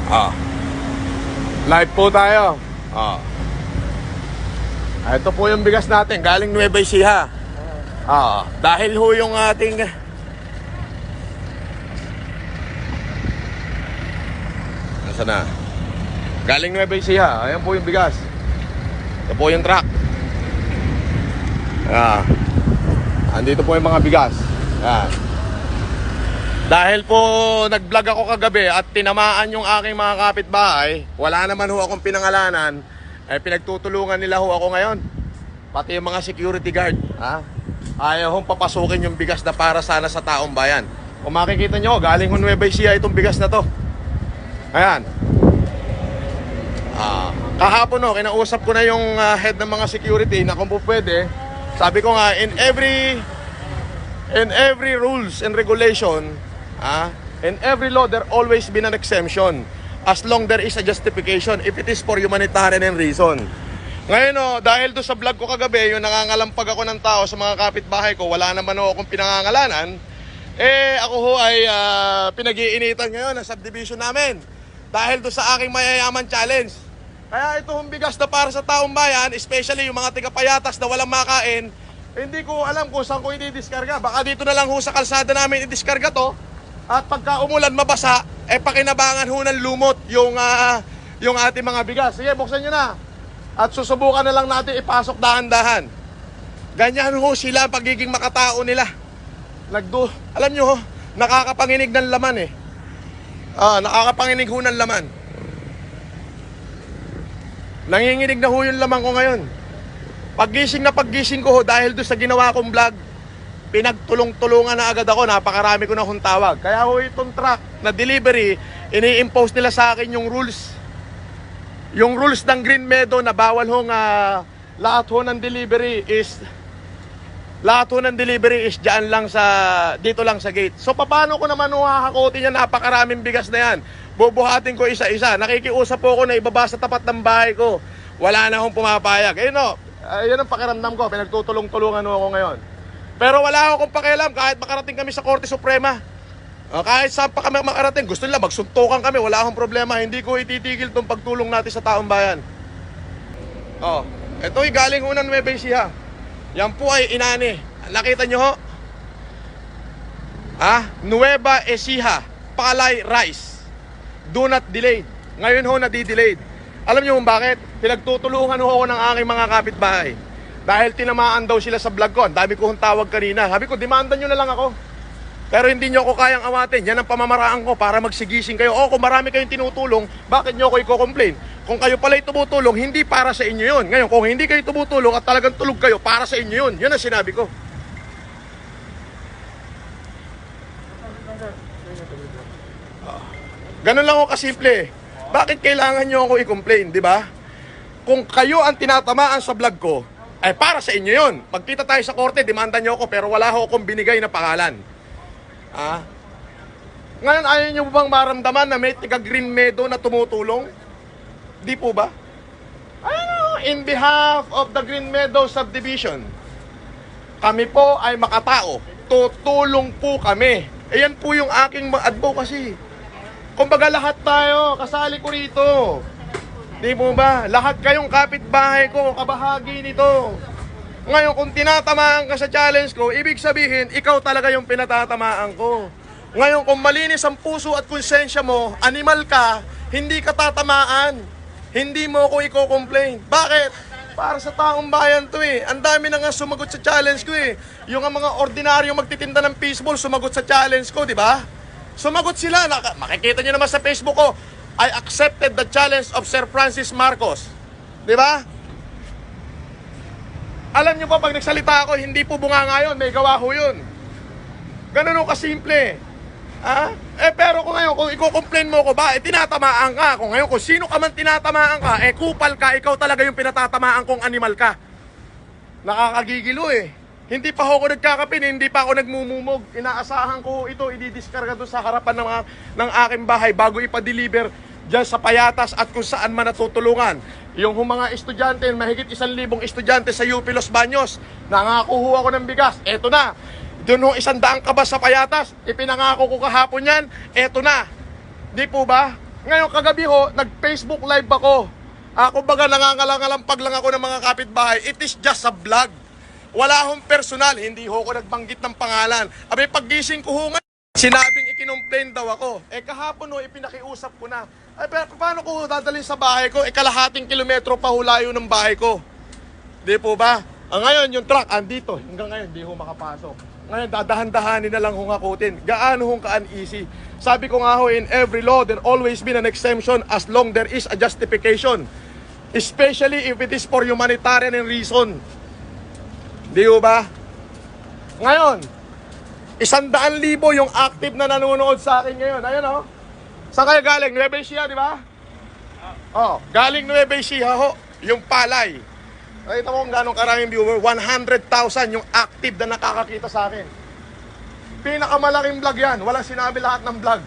Ah. Live po tayo. Ah. Ito po yung bigas natin, galing Nueva Ecija. Ah, dahil ho yung ating nasaan na? Galing Nueva Ecija. Ayan po yung bigas. Ito po yung truck. Ah. Andito po yung mga bigas. Ah. Dahil po nag-vlog ako kagabi at tinamaan yung aking mga kapitbahay, wala naman ho akong pinangalanan, ay pinagtutulungan nila ho ako ngayon. Pati yung mga security guard, ha? Ayaw hong papasukin yung bigas na para sana sa taong bayan. Kung makikita nyo, galing ho Nueva Ecija itong bigas na to. Ayan. Kahapon ho, kinausap ko na yung head ng mga security na kung po pwede, sabi ko nga, in every rules and regulation, in every law, there always been an exemption as long there is a justification if it is for humanitarian reason. Ngayon dahil do sa vlog ko kagabi, yung nangangalampag ako ng tao sa mga kapitbahay ko, wala naman ho akong pinangangalanan, ako ho ay pinag-iinitan ngayon ang subdivision namin dahil do sa aking mayayaman challenge. Kaya ito hong bigas na para sa taong bayan, especially yung mga tiga-payatas na walang makain, hindi ko alam kung saan ko i-discarga. Baka dito na lang ho sa kalsada namin i-discarga to. At pagka umulan mabasa, pakinabangan ho ng lumot yung ating mga bigas. Sige, buksan nyo na. At susubukan na lang natin ipasok dahan-dahan. Ganyan ho sila ang pagiging makatao nila. Alam nyo ho, nakakapanginig ng laman eh. Nakakapanginig ho ng laman. Nanginginig na ho yung laman ko ngayon. Paggising ko ho, dahil doon sa ginawa kong vlog, pinagtulong-tulungan na agad ako, napakarami ko na hong tawag. Kaya ho itong truck na delivery, ini-impose nila sa akin yung rules. Yung rules ng Green Meadow na bawal hong lahat ho ng delivery is dyan lang dito lang sa gate. So paano ko naman hahakotin yan, napakaraming bigas na yan. Bubuhatin ko isa-isa. Nakikiusap po ako na ibaba sa tapat ng bahay ko. Wala na akong pumapayag. Ayun yan ang pakiramdam ko, pinagtutulong-tulungan ako ngayon. Pero wala akong pakialam kahit makarating kami sa Korte Suprema. Kahit saan pa kami makarating, gusto nila magsuntukan kami, wala akong problema. Hindi ko ititigil itong pagtulong natin sa taong bayan. Ito'y galing ho ng Nueva Ecija. Yan po ay inani. Nakita nyo ho? Nueva Ecija, palay rice. Do not delayed. Ngayon ho nadi-delayed. Alam nyo kung bakit? Pinagtutulungan ho ako ng aking mga kapitbahay. Dahil tinamaan daw sila sa vlog ko. Ang dami ko hong tawag kanina. Sabi ko, demandan nyo na lang ako. Pero hindi nyo ako kayang awatin. Yan ang pamamaraan ko para magsigising kayo. Kung marami kayong tinutulong, bakit nyo ako i-complain? Kung kayo pala'y tumutulong, hindi para sa inyo yun. Ngayon, kung hindi kayo tumutulong at talagang tulog kayo, para sa inyo yun. Yun ang sinabi ko. Ganun lang ako kasimple. Bakit kailangan nyo ako i-complain, di ba? Kung kayo ang tinatamaan sa vlog ko, ay para sa inyo yun. Magkita tayo sa korte, demanda nyo ako, pero wala ho akong binigay na pangalan. Ngayon, ayaw nyo bang maramdaman na may tiga-Green Meadow na tumutulong? Di po ba? In behalf of the Green Meadow Subdivision, kami po ay makatao. Tutulong po kami. Ayan po yung aking advocacy. Kumbaga lahat tayo, kasali ko rito. Di po ba? Lahat kayong kapitbahay ko, kabahagi nito. Ngayon, kung tinatamaan ka sa challenge ko, ibig sabihin, ikaw talaga yung pinatatamaan ko. Ngayon, kung malinis ang puso at konsensya mo, animal ka, hindi ka tatamaan. Hindi mo ako i-complain. Bakit? Para sa taong bayan to eh. Ang dami na nga sumagot sa challenge ko eh. Yung mga ordinaryong magtitinda ng fishball, sumagot sa challenge ko, di ba? Sumagot sila. Makikita nyo naman sa Facebook ko, I accepted the challenge of Sir Francis Marcos. Di ba? Alam nyo ba, pag nagsalita ako, hindi po bunga ngayon, may gawa ho yun. Ganun o kasimple. Pero kung ngayon, kung i-complain mo ko ba, tinatamaan ka. Kung ngayon, kung sino ka man tinatamaan ka, kupal ka, ikaw talaga yung pinatatamaan kong animal ka. Nakakagigilo eh. Hindi pa ako nagkakapin, hindi pa ako nagmumumog. Inaasahan ko ito, i-discarga doon sa harapan ng aking bahay bago ipa-deliver dyan sa Payatas at kung saan man natutulungan. Yung mga estudyante, mahigit 1,000 estudyante sa UP Los Baños, nangakuho ako ng bigas. Eto na. Doon 100 kabas sa Payatas, ipinangako ko kahapon yan, eto na. Di po ba? Ngayon, kagabi ho, nag-Facebook live ako. Kumbaga, nangangalangalampag lang ako ng mga kapitbahay. It is just a vlog. Wala akong personal. Hindi ho ako nagbanggit ng pangalan. Abay, paggising ko ho nga, sinabing ikinomplain daw ako. Kahapon ho, ipinakiusap ko na. Pero paano ko dadalhin sa bahay ko? Kalahating kilometro pa ho layo ng bahay ko. Di po ba? Ngayon, yung truck, andito. Hanggang ngayon, di ho makapasok. Ngayon, dadahan-dahanin na lang hong akutin. Gaano hong ka-uneasy. Sabi ko nga ho, in every law, there always been an exemption as long there is a justification. Especially if it is for humanitarian reason. Di ho ba? Ngayon, 100,000 yung active na nanonood sa akin ngayon. Ayun ho. Saan kayo galing? Nueva Ecija, di ba? Galing Nueva Ecija ho. Yung palay. Nakita mo kung gano'ng karaming viewer. 100,000 yung active na nakakakita sa akin. Pinakamalaking vlog yan. Walang sinabi lahat ng vlog.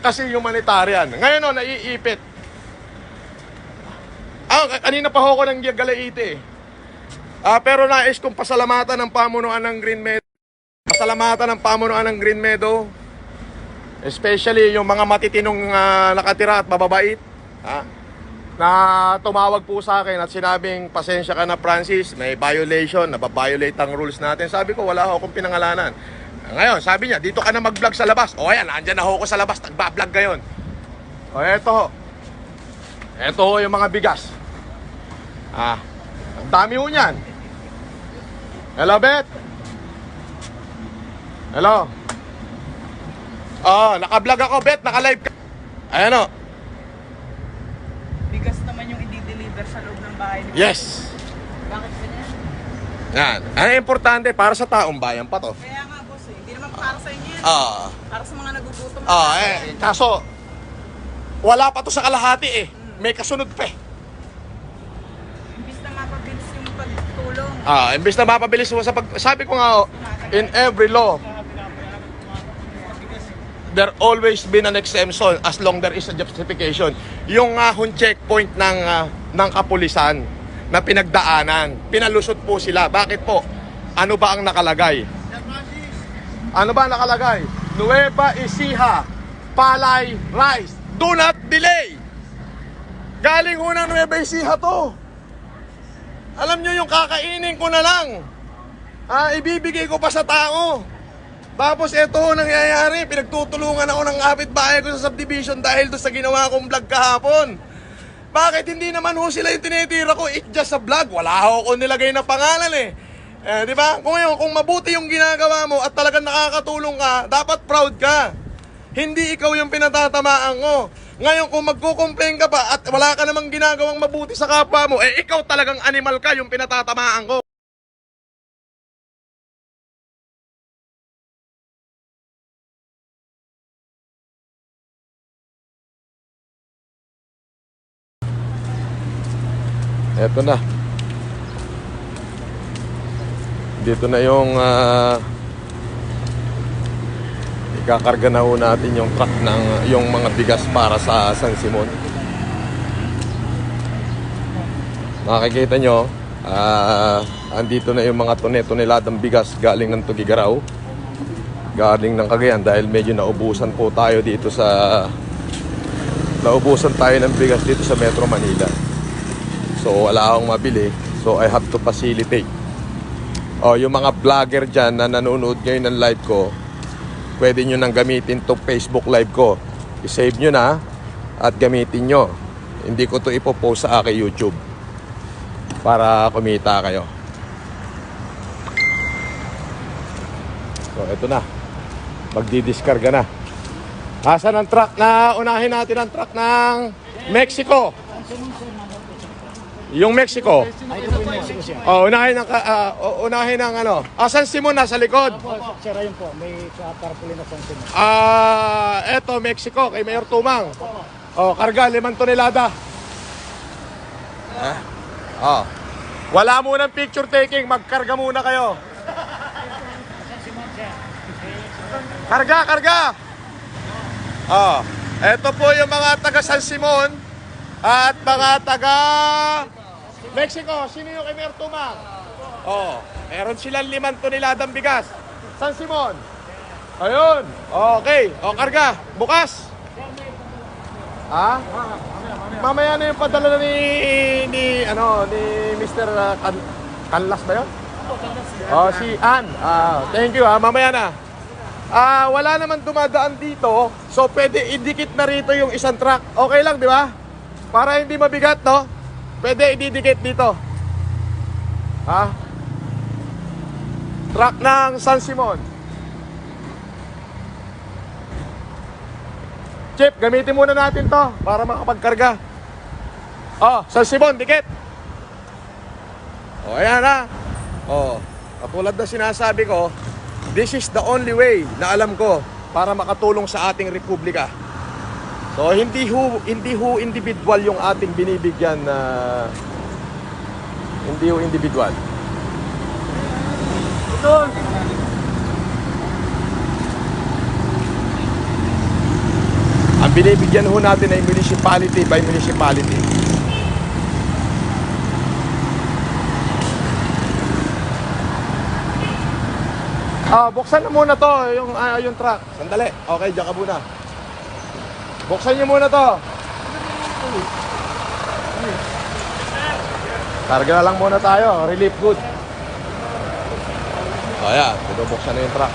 Kasi humanitarian. Ngayon o, naiipit. Kanina pa ho ko ng Galaite. Pero nais kong pasalamatan ng pamunuan ng Green Meadow. Pasalamatan ng pamunuan ng Green Meadow. Especially yung mga matitinong nakatira at mababait. Na tumawag po sa akin at sinabing, pasensya ka na Francis, may violation, nababiolate ang rules natin. Sabi ko, wala akong pinangalanan. Ngayon, sabi niya, dito ka na mag-vlog sa labas. Ayan, andyan na ako sa labas, nagba-vlog ngayon. Eto ho. Eto ho yung mga bigas. Ang dami ho niyan. Hello, Bet? Hello? Naka-vlog ako, Bet, naka-live ka. Ayan o. Bigas naman yung i-deliver sa loob ng bahay nila. Yes. Bakit ganyan? Yan. Ang importante, para sa taong bayan pa to. Kaya nga boss Hindi naman para sa inyo yan. Para sa mga nagugutom. Kaso, wala pa to sa kalahati May kasunod pa Imbis na mapabilis yung pagtulong. Imbis na mapabilis mo sa sabi ko nga in every law, there always been an exemption as long there is a justification. Yung checkpoint ng kapulisan na pinagdaanan, pinalusot po sila. Bakit po? Ano ba ang nakalagay? Ano ba ang nakalagay? Nueva Ecija, Palay, Rice. Do not delay! Galing ho ng Nueva Ecija to. Alam nyo yung kakainin ko na lang. Ibibigay ko pa sa tao. Tapos eto nangyayari, pinagtutulungan ako ng kapitbahay ko sa subdivision dahil doon sa ginawa kong vlog kahapon. Bakit hindi naman ho sila yung tinitira ko? It's just a vlog. Wala ho ko nilagay na pangalan di ba? Kung mabuti yung ginagawa mo at talagang nakakatulong ka, dapat proud ka. Hindi ikaw yung pinatatamaan ko. Ngayon kung magko-complain ka pa at wala ka namang ginagawang mabuti sa kapwa mo, ikaw talagang animal ka yung pinatatamaan ko. Eto na. Dito na yung ikakarga na ho natin yung truck ng yung mga bigas para sa San Simon. Makikita nyo, andito na yung mga tone-toneladang bigas galing ng Tugigaraw, galing ng Cagayan, dahil medyo naubusan po tayo dito naubusan tayo ng bigas dito sa Metro Manila. So wala akong mabili, so I have to facilitate. Yung mga vlogger dyan na nanonood ngayon ng live ko, pwede nyo nang gamitin to Facebook live ko. I-save nyo na at gamitin nyo. Hindi ko to ipopost sa aking YouTube para kumita kayo. So ito na, magdidiskarga na. Asan ang truck na unahin natin, ang truck ng Mexico? Yung Mexico. Unahin ang ano. San Simon nasa likod. Sira yun po. May tarpaulin na San Simon. Eto Mexico kay Mayor Tumang. Karga 5 tonelada. Wala munang picture taking, magkarga muna kayo. Karga. Eto po yung mga taga San Simon at mga taga Mexico. Sino yung kay Mayor Tumang? Meron silang 5 toneladang bigas. San Simon. Ayun. Okay. Karga. Bukas. Ha? Mamaya na yung padala ni Mr. Canlas ba yun? Oh, si Ann. Thank you mamaya na. Wala naman dumadaan dito, so pwede idikit na rito yung isang truck. Okay lang, di ba? Para hindi mabigat, no? Pwede ididikit dito. Truck ng San Simon. Chip, gamitin muna natin to para makapagkarga. San Simon, dikit. Ayan na. Katulad na sinasabi ko, this is the only way na alam ko para makatulong sa ating republika. So hindi ho individual yung ating binibigyan na hindi ho individual. Ang binibigyan ho natin ay municipality by municipality. Buksan na muna to, yung truck. Sandali. Okay, diyan ka muna. Buksan niyo muna to. Karga na lang muna tayo. Relief good. Ayan, binubuksan na yung truck.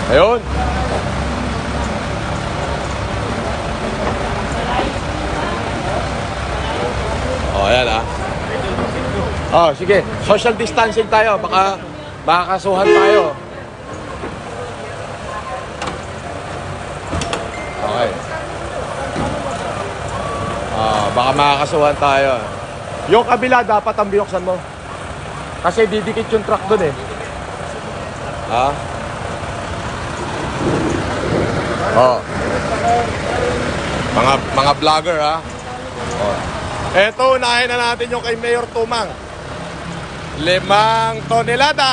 Ayun. Ayan sige. Social distancing tayo. Baka makakasuhan tayo. Okay. Baka makakasuhan tayo. Yung kabila dapat ang binuksan mo. Kasi didikit yung truck dun eh. Mga vlogger Eto, unahin na natin yung kay Mayor Tumang. 5 tonelada.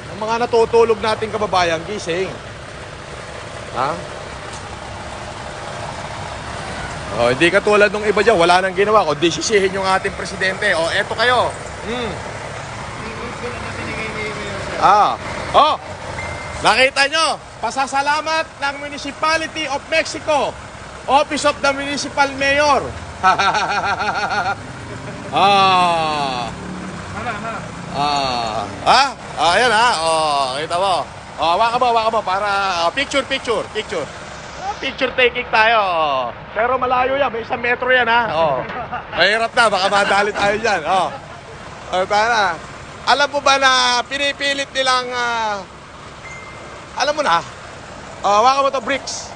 Ang mga natutulog nating kababayan, gising. Hindi katulad nung iba dyan, wala nang ginawa. Sisihin yung ating presidente. Eto kayo. Nakita nyo, pasasalamat ng Municipality of Mexico, Office of the Municipal Mayor. Ayan kita mo. Waka mo para picture taking tayo. Pero malayo yan, may 1 metro yan Mahirap na, baka madali tayo dyan. Para. Alam mo ba na pinipilit nilang alam mo na, waka mo to, bricks.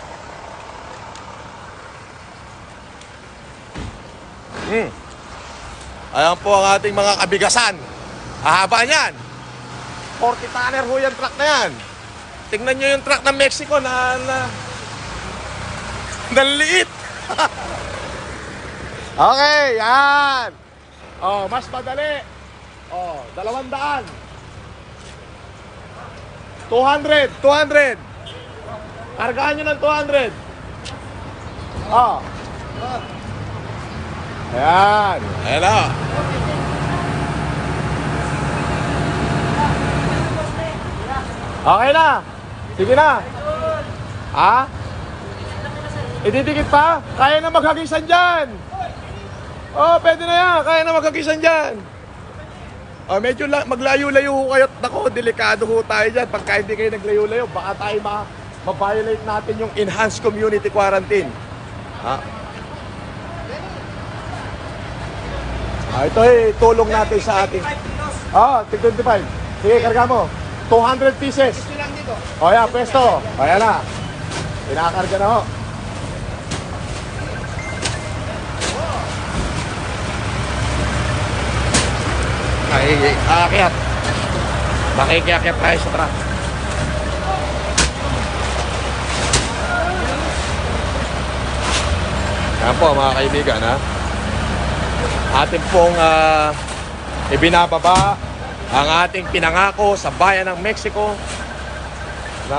Ayan po ang ating mga kabigasan. Hahaba niyan. 40 tonner ho yung truck na yan. Tingnan nyo yung truck ng Mexico na liit. Okay, yan. Mas madali. 200. 200. Kargahan nyo ng 200. Ayan. Ayan na. Okay na. Sige na. Ididikit pa? Kaya na maghagisan dyan. Pwede na yan. Kaya na maghagisan dyan. Medyo maglayo-layo ho kayo. Nako, delikado ho tayo dyan. Pagka hindi kayo naglayo-layo, baka tayo ma-violate natin yung enhanced community quarantine. Ito tulong natin sa ating. 25. Sige, karga mo. 200 pieces. Ayan, pwesto. Ayan na. Pinakarga na ho. Aakyat. Makikiakyat tayo sa truck. Yan po mga kaibigan atin pong ibinababa ang ating pinangako sa bayan ng Mexico na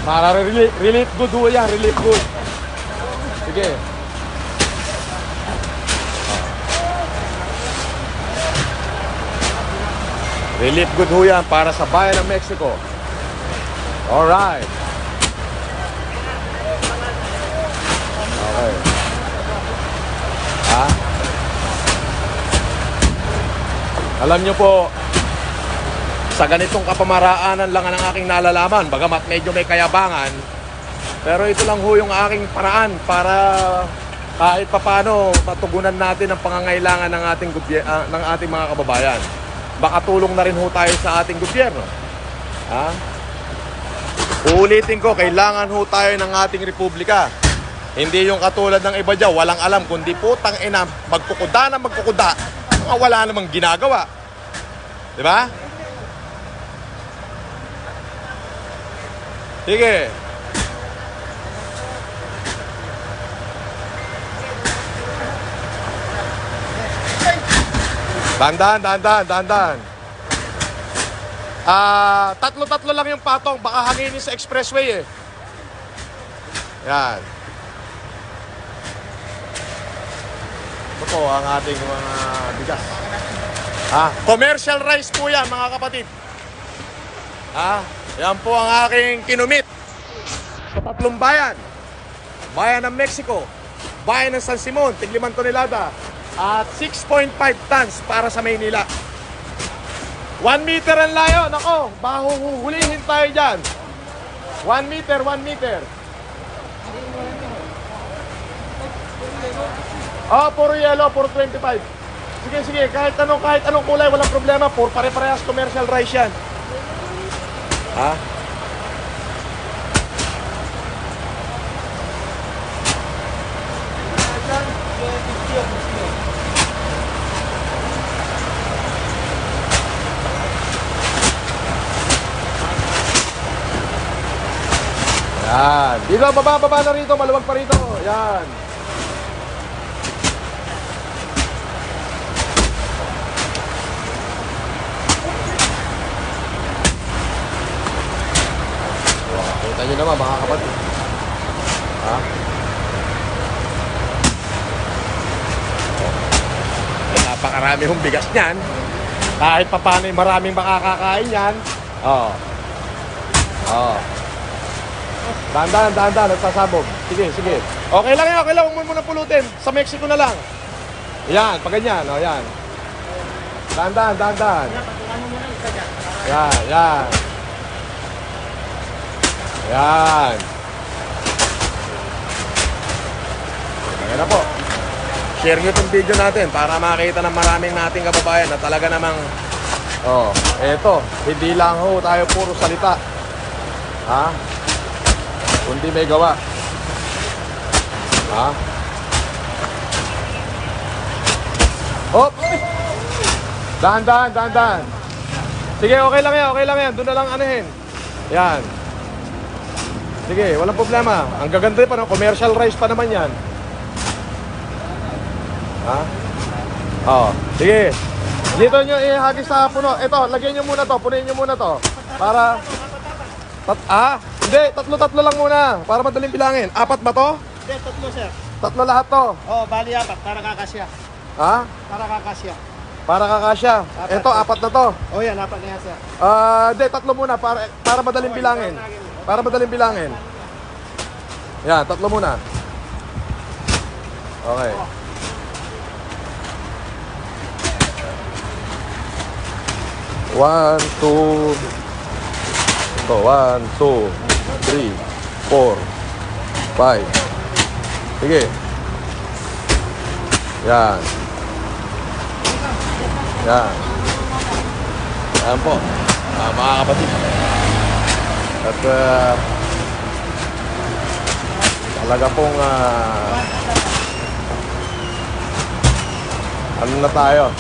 para relief good ho yan, relief good. Sige, Relief good ho yan para sa bayan ng Mexico. Alright. Okay. Ha? Alam nyo po, sa ganitong kapamaraanan lang ang aking nalalaman, bagamat medyo may kayabangan, pero ito lang ho yung aking paraan para kahit papano matugunan natin ang pangangailangan ng ating mga kababayan. Baka tulong na rin ho tayo sa ating gobyerno. Ha? Uulitin ko, kailangan ho tayo ng ating republika. Hindi yung katulad ng iba dyan, walang alam, kundi putang ina, magkukuda na magkukuda, mga wala namang ginagawa. Diba? Sige. Dandan. Tatlo lang yung patong, baka hanginin sa expressway eh. Yan. Ito po ang ating mga bigas. Commercial rice po yan, mga kapatid. Yan po ang aking kinumit sa tatlong bayan. Bayan ng Mexico, bayan ng San Simon, tig 5 tonelada, at 6.5 tons para sa Maynila. 1 meter ang layo. Nako, baka huhulihin tayo dyan. 1 meter. Puro yellow, puro 25. Sige, kahit anong kulay, walang problema. Puro pare-parehas commercial rice yan. Yan. Dito, baba na rito. Maluwag pa rito. Yan. Kita nyo naman, mga kapatid. Napakarami hong bigas niyan. Kahit pa paano maraming makakakain yan. Dahan-dahan, nagsasabog. Sige. Okay lang, huwag mo muna pulutin. Sa Mexico na lang. Yan, pag ganyan, yan. Dahan-dahan. Yan. Ayan na po. Share nyo itong video natin para makita ng maraming nating kababayan na talaga namang eto, hindi lang ho tayo puro salita. Kundi may gawa. Hop! Dahan. Sige, okay lang yan. Doon na lang anahin. Yan. Sige, walang problema. Ang gaganda pa, no? Commercial rice pa naman yan. Sige. Dito nyo ihagis sa puno. Ito, lagyan nyo muna to. Punuin nyo muna to. Para... Hindi, tatlo lang muna. Para madaling bilangin. 4 ba to? Hindi, 3 sir. 3 lahat to? Bali 4. Para kakasya. Para kakasya. Ito, 4 na to. Yan, 4 na yan sir. Hindi, 3 muna. Para madaling bilangin. Yan, 3 muna. Okay. One, two. Ito, 1, 2, 3, 4, 5. Sige. Yan. Yan po. Mga kapatid. At talaga pong ano na tayo?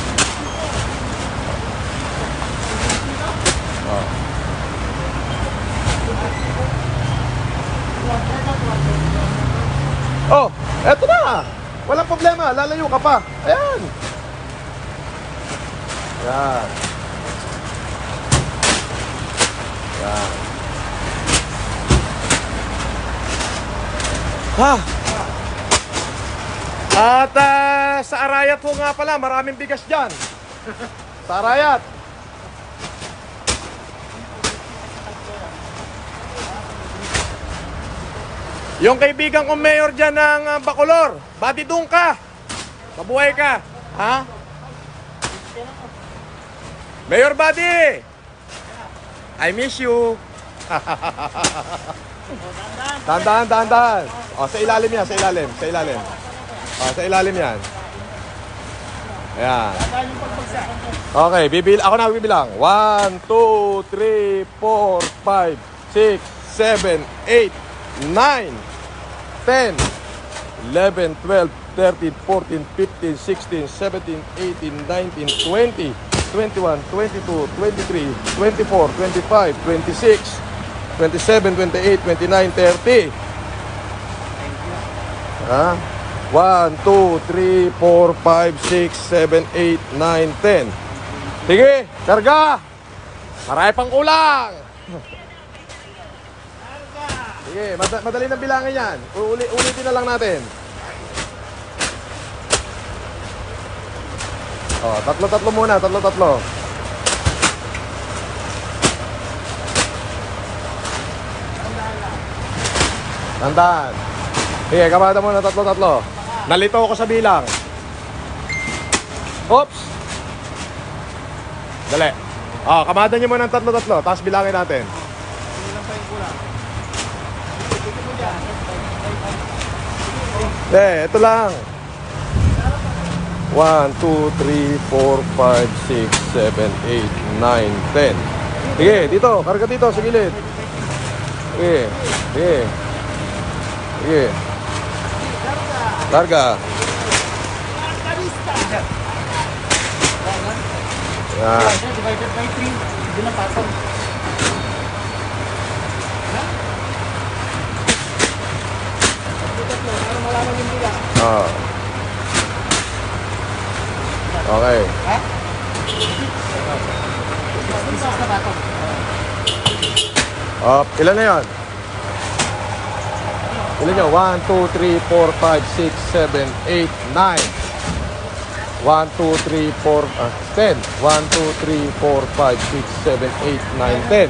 Eto na. Walang problema. Lalayo ka pa. Ayan. Yan. At sa Arayat ho nga pala, maraming bigas dyan. Sa Arayat. Yung kaibigan kong mayor dyan ng Bacolor, Buddy doon ka. Mabuhay ka. Ha? Mayor Buddy! I miss you. Dahan. O, sa ilalim yan, sa ilalim. O, sa ilalim yan. Ayan. Okay, ako na bibilang. 1, 2, 3, 4, 5, 6, 7, 8, 9, 10, 11, 12, 13, 14, 15, 16, 17, 18, 19, 20, 21, 22, 23, 24, 25, 26, 27, 28, 29, 30. Ha? 1, 2, 3, 4, 5, 6, 7, 8, 9, 10. Sige, karga! Marami pang kulang! Sige, madali na bilangin yan. Ulitin na lang natin. Oh, tatlo muna, tatlo. Tandaan. Sige, kamada muna, tatlo. Nalito ako sa bilang. Oops! Dali. Oh, kamada niyo muna ng tatlo. Tapos bilangin natin. Ito lang. 1, 2, 3, 4, 5, 6, 7, 8, 9, 10. Sige, dito. Karga dito sa gilid. Sige. Karga. Yan. Divided by 3. Hindi na patong. Oh. Okay. Ilan na yun? Ilan nyo? 1, 2, 3, 4, 5, 6, 7, 8, 9. 1, 2, 3, 4, 10. 1, 2, 3, 4, 5, 6, 7, 8, 9, 10.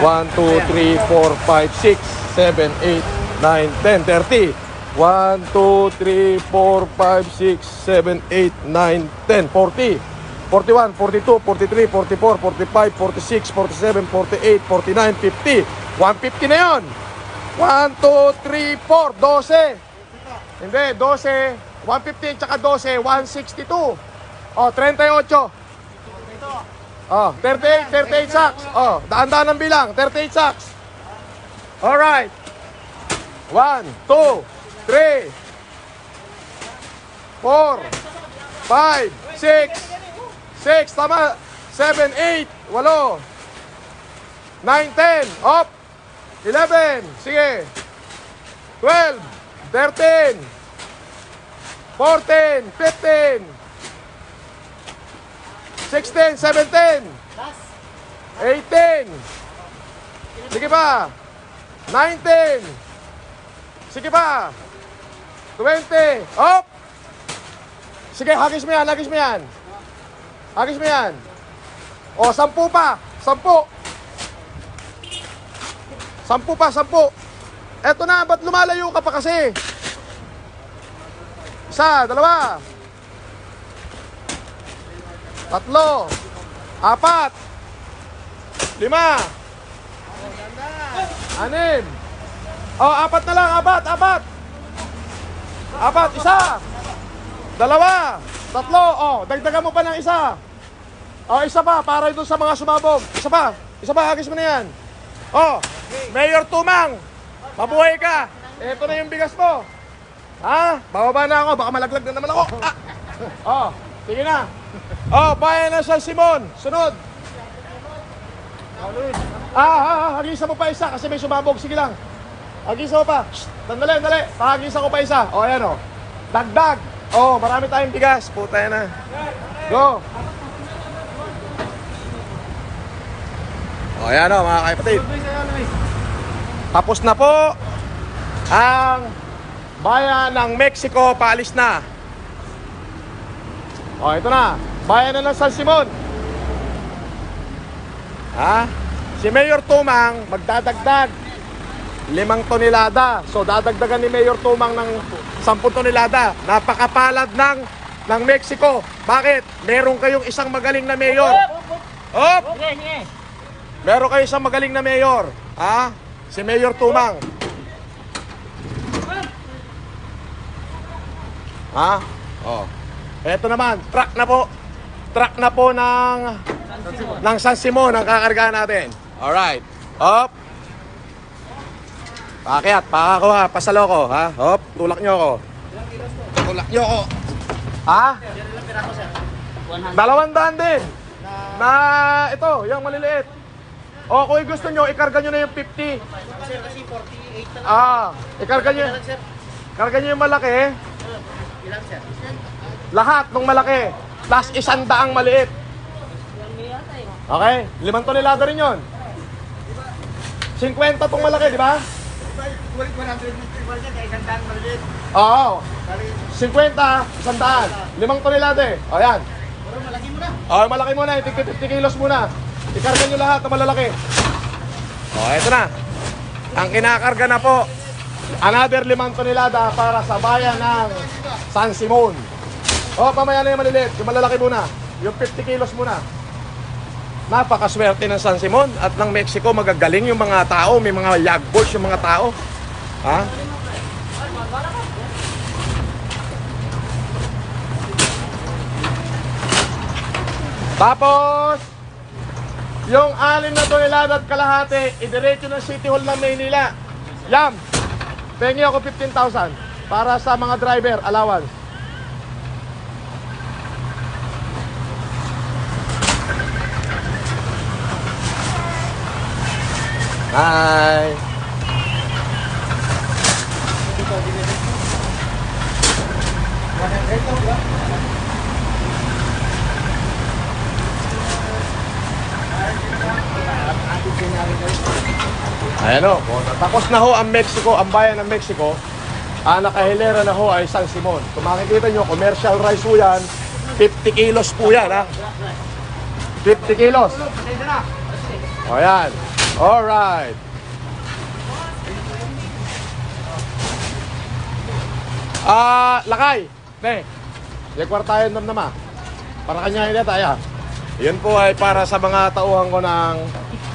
1, 2, 3, 4, 5, 6, 7, 8, 9, 10. 30. 1, 2, 3, 4, 5, 6, 7, 8, 9, 10. 40. 41, 42, 43, 44, 45, 46, 47, 48, 49, 50. 150 na yun. 1, 2, 3, 4, 12. Hindi, 12. 150 tsaka 12, 162. Oh, 38. Oh, 38 sacks. Oh, daan-daan ang bilang, 38 sacks. Alright. 1, 2, 3, 4, 5, 6, tama. 7, 8, 8, 9, 10, up. 11, sige. 12, 13, 14, 15, 16, 17, 18, sige pa. 19, sige pa. 20, up. Sige, hagis mo yan. O, 10 pa. 10 pa. Eto na, ba't lumalayo ka pa kasi? 1, 2, 3, 4, 5, 6, 5, 6, 6. O, 4 na lang, 4. 4, 1, 2, 3. O, dagdagan mo pa ng 1. O, 1 pa, para doon sa mga sumabog. 1 pa, hagis mo na yan. O, Mayor Tumang, mabuhay ka. Ito na yung bigas mo. Ha? Bababa na ako, baka malaglag na naman ako. O, sige na. O, bayan na San Simon. Sunod. Hagisan mo pa 1 kasi may sumabog. Sige lang. Hagisan mo pa. Dali. Pahagisan ko pa 1. O, ayan o. Dagdag. O, marami tayong bigas. Puta yan na. Go. O, ayan o, mga kapatid. Tapos na po ang bayan ng Mexico. Paalis na. O, ito na. Bayan na ng San Simon. Ha? Si Mayor Tumang magdadagdag 5 tonelada. So dadagdagan ni Mayor Tumang ng 10 tonelada. Napakapalad ng Mexico. Bakit? Meron kayong isang magaling na mayor. Hop! Meron kayong isang magaling na mayor. Ha? Si Mayor Tumang. Ha? Oh. Eto naman, truck na po. Truck na po ng San Simon ang kakargahan natin. Alright. Hop. Pakyat, pakakuha, pasalo ko, ha? Hop, tulak nyo ako. Tulak nyo ako. Ha? 200 din. Na ito, yung maliliit. O kung gusto nyo, ikarga nyo na yung 50. Ikarga nyo. Karga nyo yung malaki. Lahat ng malaki. Plus 100 maliit. Okay? 5 tonelada rin yun. 50 tong malaki, di ba? 100 Oo. 50, 100. 5 tonelada eh. O yan. malaki mo na. Malaki muna. 50 kilos muna. Ikarga nyo lahat na malalaki. Eto na. Ang kinakarga na po. Another 5 tonelada para sa bayan ng San Simon. Pamaya na yung maliliit. Yung malalaki muna. Yung 50 kilos muna. Napakaswerte ng San Simon at ng Mexico. Magagaling yung mga tao. May mga yagbos yung mga tao. Ha? Tapos, yung 6 na tonelada at kalahati, idiretso ng City Hall ng Maynila. Yam! Pengi ako 15,000 para sa mga driver, allowance. Hi! Ayan o, tapos na ho ang Mexico, ang bayan ng Mexico. Ang nakahilera na ho ay San Simon. Kung makikita nyo, commercial rice po yan. 50 kilos po yan, ha? 50 kilos. O yan. Alright. Lakay. Ne, yung kwartayan nama. Para kanya hindi tayo. Yun po ay para sa mga tauhan ko ng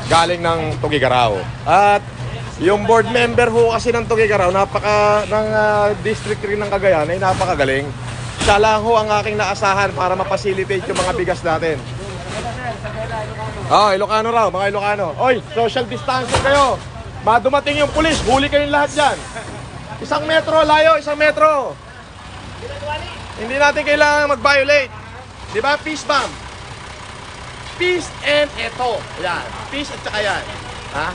galing ng Tugigaraw. At yung board member ho kasi ng Tugigaraw, district rin ng Cagayan ay napakagaling. Siya lang ho ang aking naasahan para mapacilitate yung mga bigas natin. Ilocano raw, mga Ilocano. Oy, social distancing kayo. Madumating yung pulis, huli kayong lahat dyan. 1 metro, layo, 1 metro. Hindi natin kailangan mag-violate. Di ba? Peace bomb. Peace and eto. Yan. Peace at saka yan. Ha?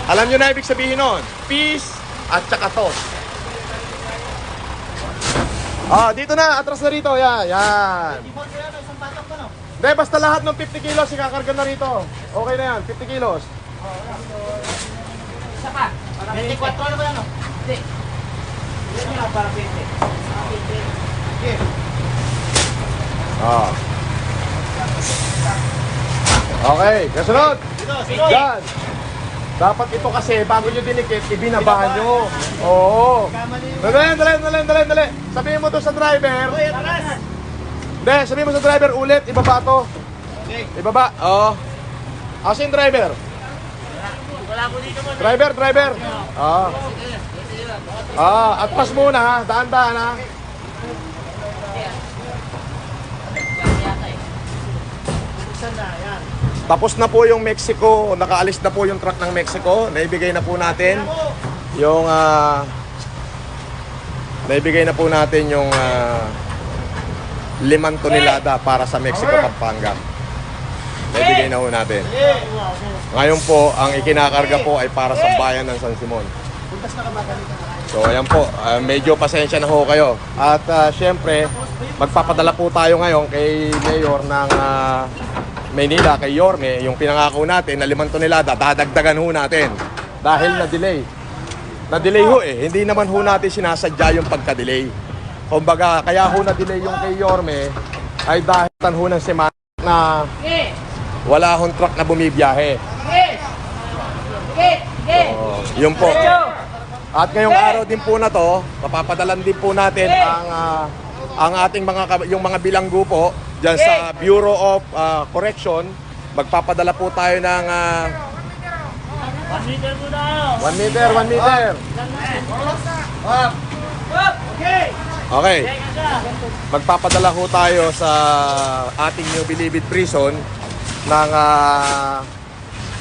Alam nyo na ibig sabihin nun? Peace at saka to. Dito na. Atras na rito. Yan. Yan. Hindi, basta lahat ng 50 kilos ikakarga na rito. Okay na yan. 50 kilos. Isa pa. 24 ano ba yan? Hindi. Hindi nga para 20. Okay. Okay, kasunod. Yan. Dapat ito kasi bago nyo dinikit, ibinabahan nyo. Oo. Dali. Sabihin mo to sa driver. Hindi, sabihin mo sa driver ulit, ibaba to. Ibaba. Oo. Kasi yung driver. Wala ko dito mo. Driver. Atras muna ha. Daan-daan ha. Tapos na po yung Mexico, nakaalis na po yung truck ng Mexico. Naibigay na po natin yung 5 tonelada para sa Mexico, Pampanga. Naibigay na po natin. Ngayon po, ang ikinakarga po ay para sa bayan ng San Simon. So ayan po, medyo pasensya na ho kayo. At syempre, magpapadala po tayo ngayon kay Mayor ng Maynila, kay Yorme, yung pinangako natin na 5 tonelada, dadagdagan ho natin dahil na-delay. Na-delay ho eh, hindi naman ho natin sinasadya yung pagka-delay. Kumbaga, kaya ho na-delay yung kay Yorme ay dahil ho ng semana na wala hong truck na bumibiyahe. Yun po. At ngayong araw din po na to, mapapadalan din po natin ang ating yung mga bilanggo po diyan sa Bureau of Correction. Magpapadala po tayo ng 1 meter po daw. 1 meter, 1 meter. Okay. Magpapadala ho tayo sa ating New Bilibid Prison ng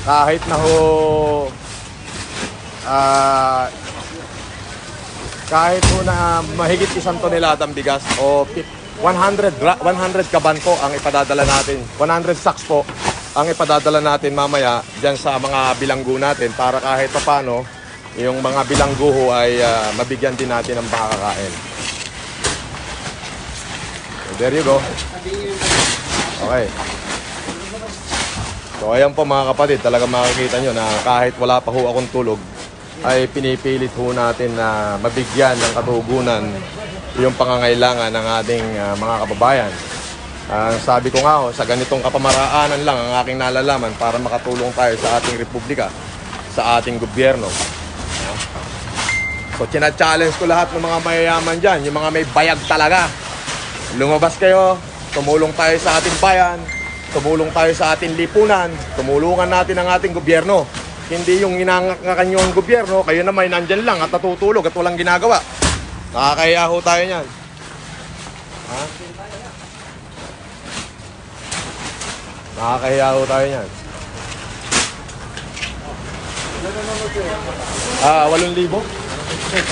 kahit na ho kahit ho na mahigit 1 toneladang bigas o 100 kaban po ang ipadadala natin. 100 sacks po ang ipadadala natin mamaya dyan sa mga bilanggo natin para kahit pa paano yung mga bilanggo ho ay mabigyan din natin ng makakain. There you go. Okay. So ayan po mga kapatid, talagang makikita nyo na kahit wala pa ho akong tulog, ay pinipilit ho natin na mabigyan ng katugunan yung pangangailangan ng ating mga kababayan. Sabi ko nga ho, sa ganitong kapamaraanan lang ang aking nalalaman para makatulong tayo sa ating republika, sa ating gobyerno. So china-challenge ko lahat ng mga mayayaman dyan, yung mga may bayag talaga. Lumabas kayo, tumulong tayo sa ating bayan, tumulong tayo sa ating lipunan, tumulungan natin ang ating gobyerno. Hindi yung inangakan yung gobyerno, kayo naman nandyan lang at natutulog at walang ginagawa. Nakakahiya ho tayo niyan. Ha? Nakakahiya ho tayo niyan. 8,000?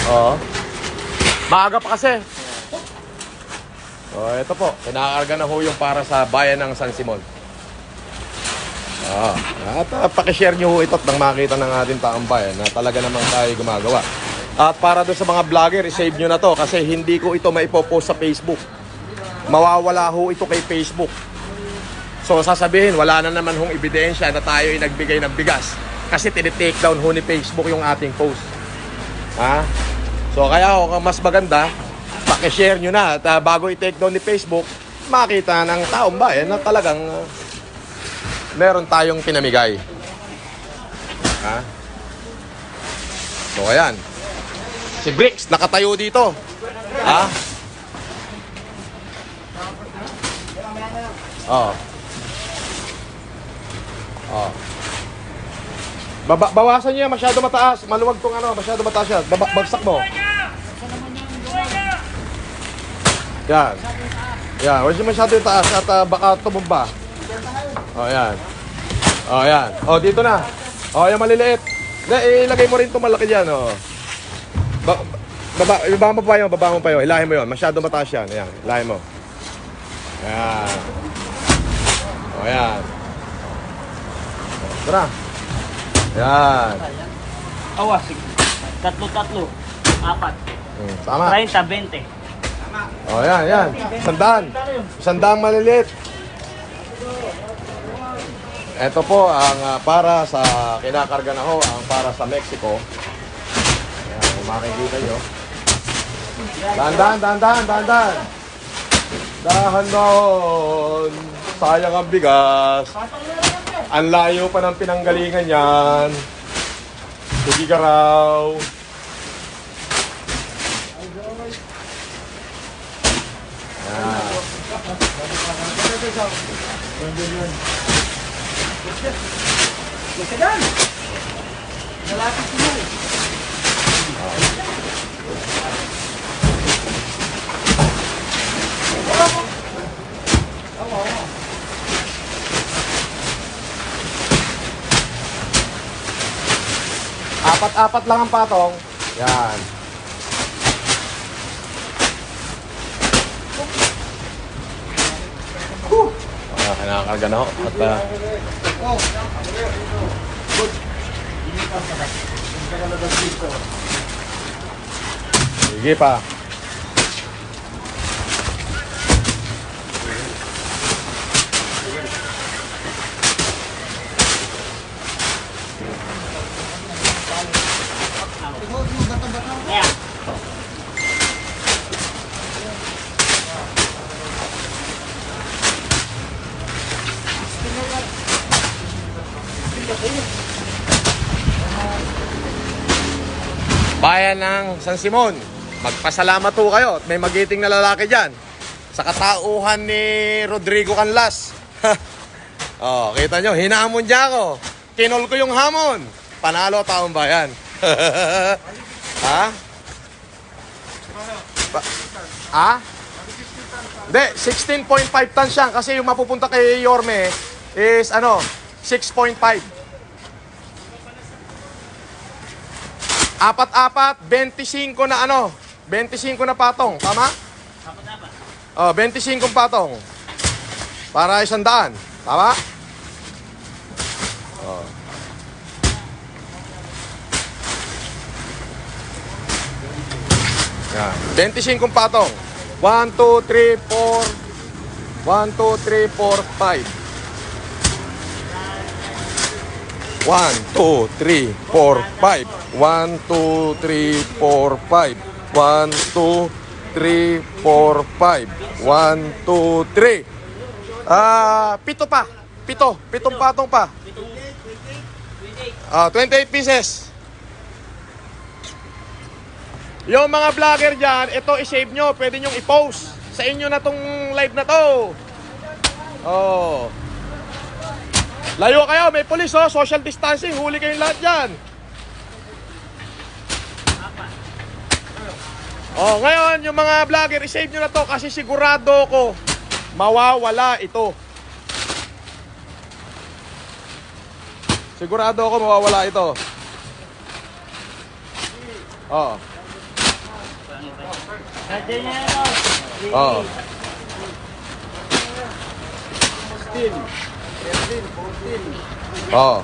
Oo. Maaga pa kasi. So, ito po, kinakarga na ho yung para sa bayan ng San Simon. At pakishare nyo ho ito at nang makita ng ating taong bayan na talaga namang tayo gumagawa. At para doon sa mga vlogger, i-save nyo na to kasi hindi ko ito maipopost sa Facebook. Mawawala ho ito kay Facebook. So sasabihin, wala na naman hong ebidensya na tayo ay nagbigay ng bigas kasi tinitake down ho ni Facebook yung ating post. Ha? So kaya ho, mas maganda, pakishare nyo na at bago i-take down ni Facebook, makita ng taong bayan na talagang meron tayong pinamigay. Ha? So ayan. Si Bricks nakatayo dito. Ha? Oh. Oh. Bawasan niya, masyado mataas. Maluwag tong masyado mataas siya. Bagsak mo. Yan. Yan, huwag siya masyado yung taas at baka tumumba. Oh, yan. Oh, yan. Oh, dito na. Oh, yung maliliit. Ilagay mo rin itong malaki dyan, oh. Baba mo pa yun. Ilahin mo yun. Masyado mataas yan. Ayan, ilahin mo. Ayan. Oh, yan. Tara. Ayan. Awa, sige. 3, 4. Tama. 30, 20. Oh, yan. 100. 100 maliliit. Ito po ang para sa kinakarga na ho, ang para sa Mexico. Ayan, kung makikita nyo. Dahan. Dahan doon. Sayang ang bigas. Ang layo pa ng pinanggalingan yan. Sige ka raw. Apat lang ang patong. Yan. Kinakarga na ho. At sige pa. bayan ng San Simon. Magpasalamat po kayo at may magiting na lalaki dyan sa katauhan ni Rodrigo Canlas. Oh, kita nyo, hinamon niya ako. Kinol ko yung hamon. Panalo taong bayan. Ha? Ha? Hindi, 16.5 tons siya kasi yung mapupunta kay Yorme is 6.5. Apat-apat, 25 na 25 na patong, tama? Oh, 25 patong. Para 100, tama? Oh. Yan, 25 patong. 1, 2, 3, 4. 1, 2, 3, 4, 5. 1, 2, 3, 4, 5. 1, 2, 3, 4, 5. 1, 2, 3, 4, 5. 1, 2, 3. Pito pa. Pitong patong pa. 28 pieces. Yung mga vlogger dyan, ito i-save nyo. Pwede nyong i-post. Sa inyo na tong live na to. Oh. Layo kayo, may pulis social distancing. Huli kayong lahat dyan. Oh, ngayon, yung mga vlogger, i-save nyo na to kasi sigurado ko mawawala ito. Sigurado ako mawawala ito. Oh. Oh. 16, 13, 14. Oh.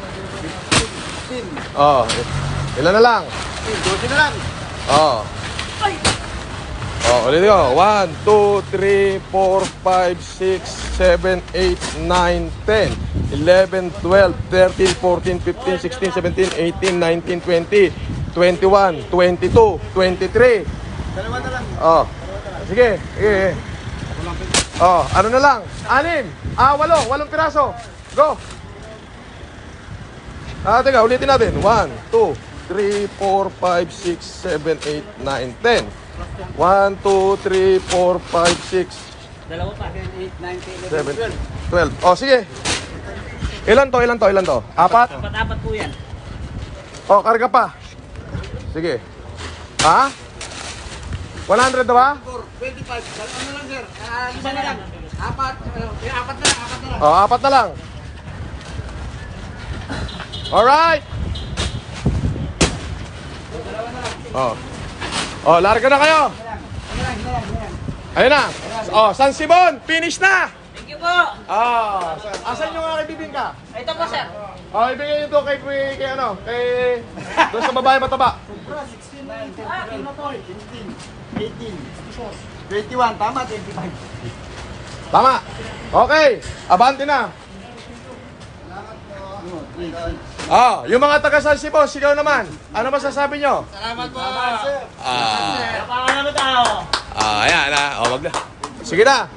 15. Oh. Ilan na lang? 12 na lang. Oh. Oh, ulit ko. 1, 2, 3, 4, 5, 6, 7, 8, 9, 10, 11, 12, 13, 14, 15, 16, 17, 18, 19, 20, 21, 22, 23. Dalawa na lang. Oh. Sige. Sige. Oh, ano na lang? 6. 8 piraso. Go. Teka, ulitin natin. 1, 2, 3, 4, 5, 6, 7, 8, 9, 10. 1, 2, 3, 4, 5, 6. Dalawa pa. 8, 9, 10, 11, 12. Oh, sige. Ilan to? 4? Apat po yan. Oh, karga pa. Sige. Ha? 100 na ba? 25. Ano lang, sir? Isa na lang. Apat na lang. Oh, 4 na lang. Alright. Oh. Oh, larga na kayo. Ayun na. Oh, San Simon, finish na. Thank you po. Ah, asan yung aking bibingka? Ito po, sir. Oh, ibigay nyo to kay doon sa babae mataba. 21, tama, 25. Tama. Okay, abante na. Ah, yung mga taga San Simon, sigaw naman. Ano masasabi nyo? Salamat po. Ayan na. Oh, wag na. Sige na.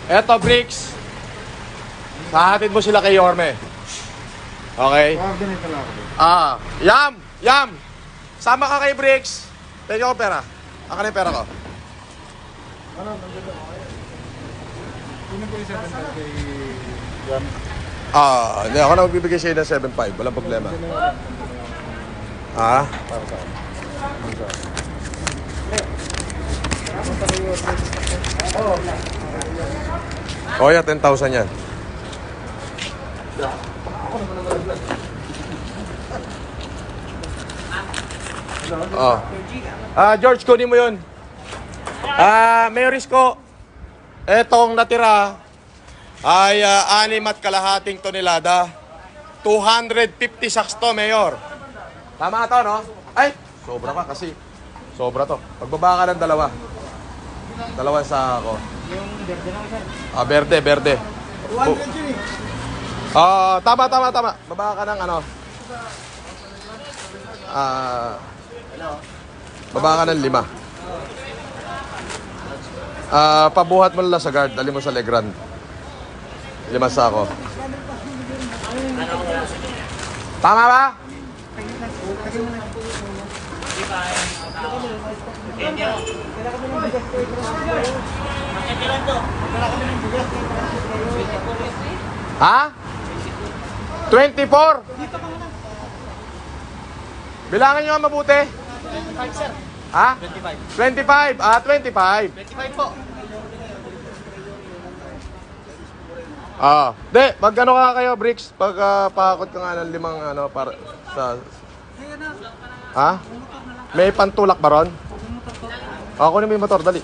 Eto, bricks. Sahatid mo sila kay Yorme. Okay? Yam. Sama ka kay bricks. Pwede ko pera. Akin na yung pera ko. Hindi ako na magbibigay sa'yo ng 7.5. Walang problema. Ha? Oh, yeah, 10,000 yan. Oh. George, kunin mo yun. Mayoris ko, etong natira ay 6.5 tonelada. 250 sacks to, Mayor. Tama to, no? Ay, sobra pa kasi. Sobra to. Pagbaba ka ng dalawang sako. Yung verde lang, sir. Berde. 200 yun eh. Tama. Baba ka ng baba ka ng 5. Pabuhat mo lang sa guard. Dali mo sa Legrand. 5 sako. Tama ba? Di ba? Hindi ako. Ha? 24? Bilangan nyo nga mabuti. 25, sir. Ha? 25. 25. 25. 25 po. Di, magkano ka kayo, Bricks? Pag pakakot ka nga ng 5 ano, para sa... Ha? May pantulak ba ron? Kunin mo yung motor, dali.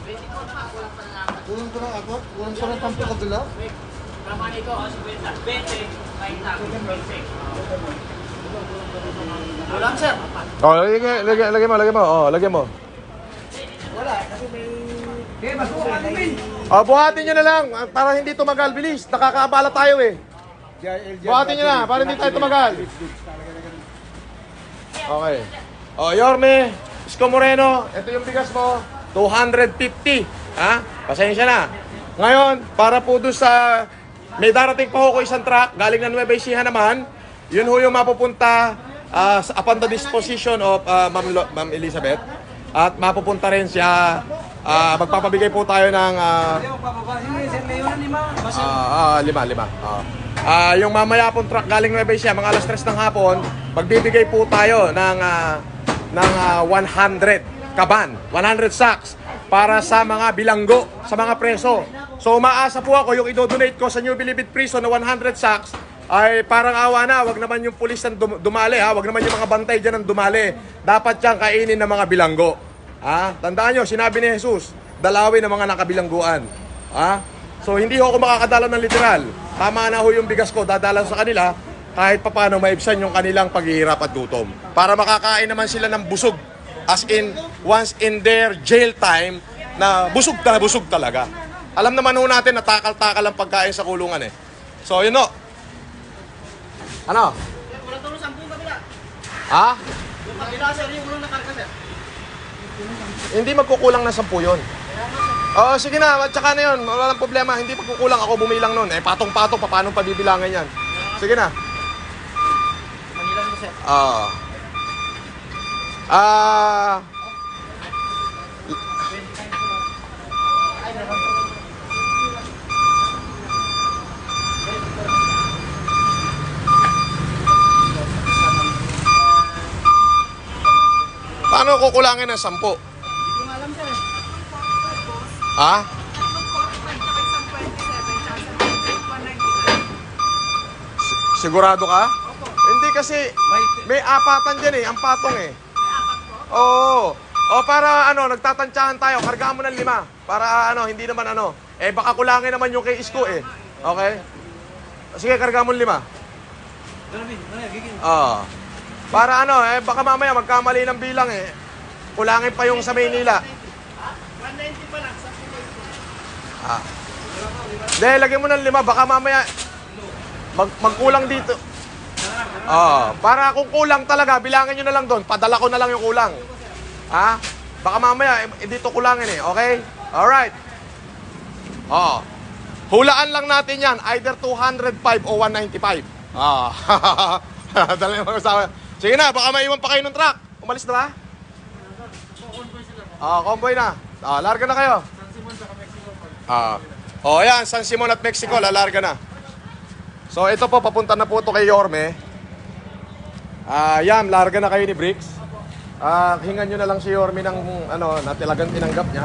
Kulang ko lang ako. Kulang ko lang tampo ko dula. Traman ito, 50. 20. Ulam, sir. Lagay mo. Lagay mo. Wala. Kasi may... Okay, masukan. Buhatin nyo na lang para hindi tumagal. Bilis, nakakaabala tayo eh. Buhatin nyo na para hindi tayo tumagal. Okay. Yorme, Isko Moreno, ito yung bigas mo. 250. Ha? Pasensya na. Ngayon, para po doon sa... May darating pa ho ko isang truck, galing ng Nueva Ecija naman. Yun ho yung mapupunta upon the disposition of Ma'am Elizabeth. At mapupunta rin siya, magpapabigay po tayo ng... lima. Yung mamaya pong truck galing Nueva Ecija, mga alas 3 ng hapon, magbibigay po tayo ng 100 kaban, 100 sacks para sa mga bilanggo, sa mga preso. So umaasa po ako yung i-donate ko sa New Bilibid Prison na 100 sacks ay parang awa na, wag naman yung pulis ang dumali ha, wag naman yung mga bantay dyan ang dumali. Dapat siyang kainin ng mga bilanggo. Ha? Tandaan nyo, sinabi ni Jesus, dalawin ng mga nakabilangguan. Ha? So hindi ho ako makakadala ng literal. Tama na ho yung bigas ko, dadala sa kanila kahit papano maibsan yung kanilang paghihirap at gutom. Para makakain naman sila ng busog. As in, once in their jail time, na busog talaga. Alam naman ho natin na takal-takal ang pagkain sa kulungan eh. So, yun o. Ano? Wala tulong 10 kabila. Ha? Yung kabila, sir, yung ulong nakarga, sir. Hindi magkukulang na 10 yun. Oo, sige na. At saka na yun. Wala nang problema. Hindi magkukulang. Ako bumilang nun. Patong-patong. Paano pabibilangan yan? Sige na. Manila mo, sir. Paano kukulangin ng 10? Hindi ko nga alam, sir. Ha? Sigurado ka? Hindi kasi may apatan dyan eh, ang patong eh. Oo. O para nagtatansyahan tayo, kargaan mo ng 5. Para hindi naman baka kulangin naman yung kay Isko eh. Okay? Sige, kargaan mo ng 5. Para baka mamaya magkamali ng bilang eh. Kulangin pa yung sa Maynila. 190 pa lang, sa Dahil lagyan mo ng 5, baka mamaya magkulang dito. Para kung kulang talaga, bilangin nyo na lang doon. Padala ko na lang yung kulang. Ha? Baka mamaya, dito kulangin eh. Okay? Alright. Hulaan lang natin yan. Either 205 o 195. Dala yung kasama. Sige na, baka maiwan pa kayo ng truck. Umalis na ba? Convoy na. Larga na kayo. Yan, San Simon at Mexico, lalarga na. So ito po, papunta na po ito kay Yorme. Yan, larga na kayo ni Bricks. Hingan nyo na lang si Yorme ng na talagang tinanggap niya.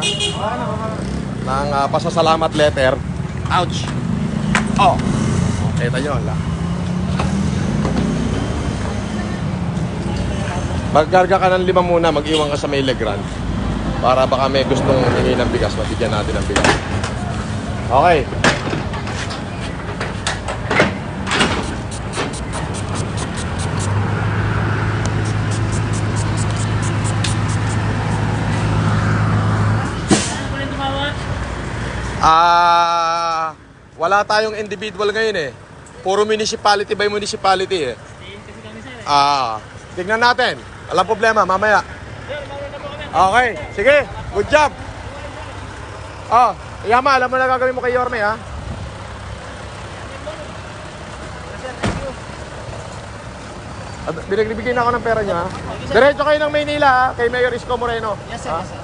Ng pasasalamat letter. Ouch! Kita nyo, ala. Magkarga ka ng 5 muna, mag-iwan ka sa may Legrand. Para baka may gustong hingi ng bigas, mabigyan natin ng bigas. Okay. Wala tayong individual ngayon eh. Puro municipality by municipality eh. Tignan natin. Walang problema, mamaya. Okay, sige. Good job. Yama, alam mo na gagawin mo kay Yorme, ha? Binigbigyan ako ng pera niyo, ha? Diretso kayo ng Maynila, ha? Kay Mayor Isko Moreno. Yes, sir. Ha? Yes, sir.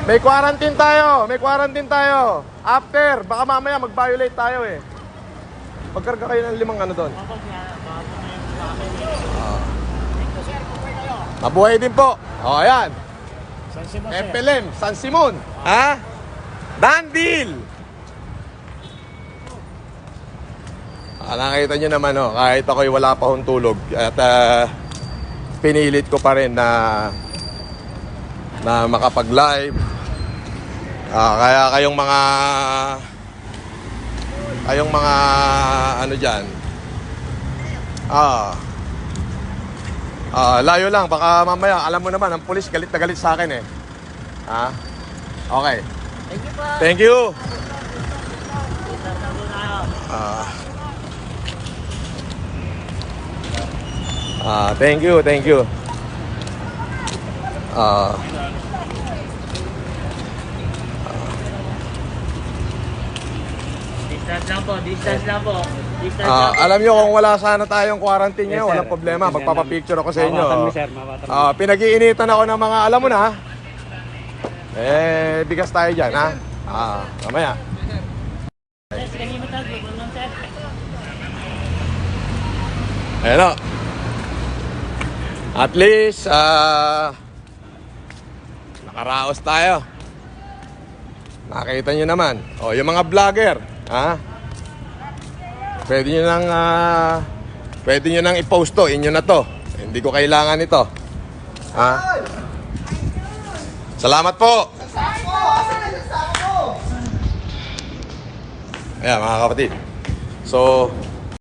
May quarantine tayo. May quarantine tayo. After, baka mamaya mag-violate tayo eh. Magkarga kayo ng 5 ano doon. Mabuhay din po. O, ayan. FLM, San Simon. Ha? Done deal. Nakita nyo naman, kahit ako'y wala pa hong tulog. At pinilit ko pa rin na makapag-live. Kaya kayong mga ano dyan, layo lang, baka mamaya alam mo naman ang pulis galit na galit sa akin eh. Okay, Thank you po. thank you. Thank you. Distance lang po. Distance lang po. Distance lang po. Alam nyo, kung wala sana tayong quarantine ngayon, Yes, sir. walang problema. Magpapapicture ako sa inyo. Mawatan mo, sir. Mawatan mo. Pinag-iinitan ako ng mga, alam mo na, bigas tayo dyan, ha? Mamaya. Sige mo tayo. Good morning, sir. Ayan o. At least, nakaraos tayo. Nakita nyo naman. O, yung mga vlogger, pwede nyo nang i-post to. Inyo na to. Hindi ko kailangan ito. Salamat po. Ayan, mga kapatid. So,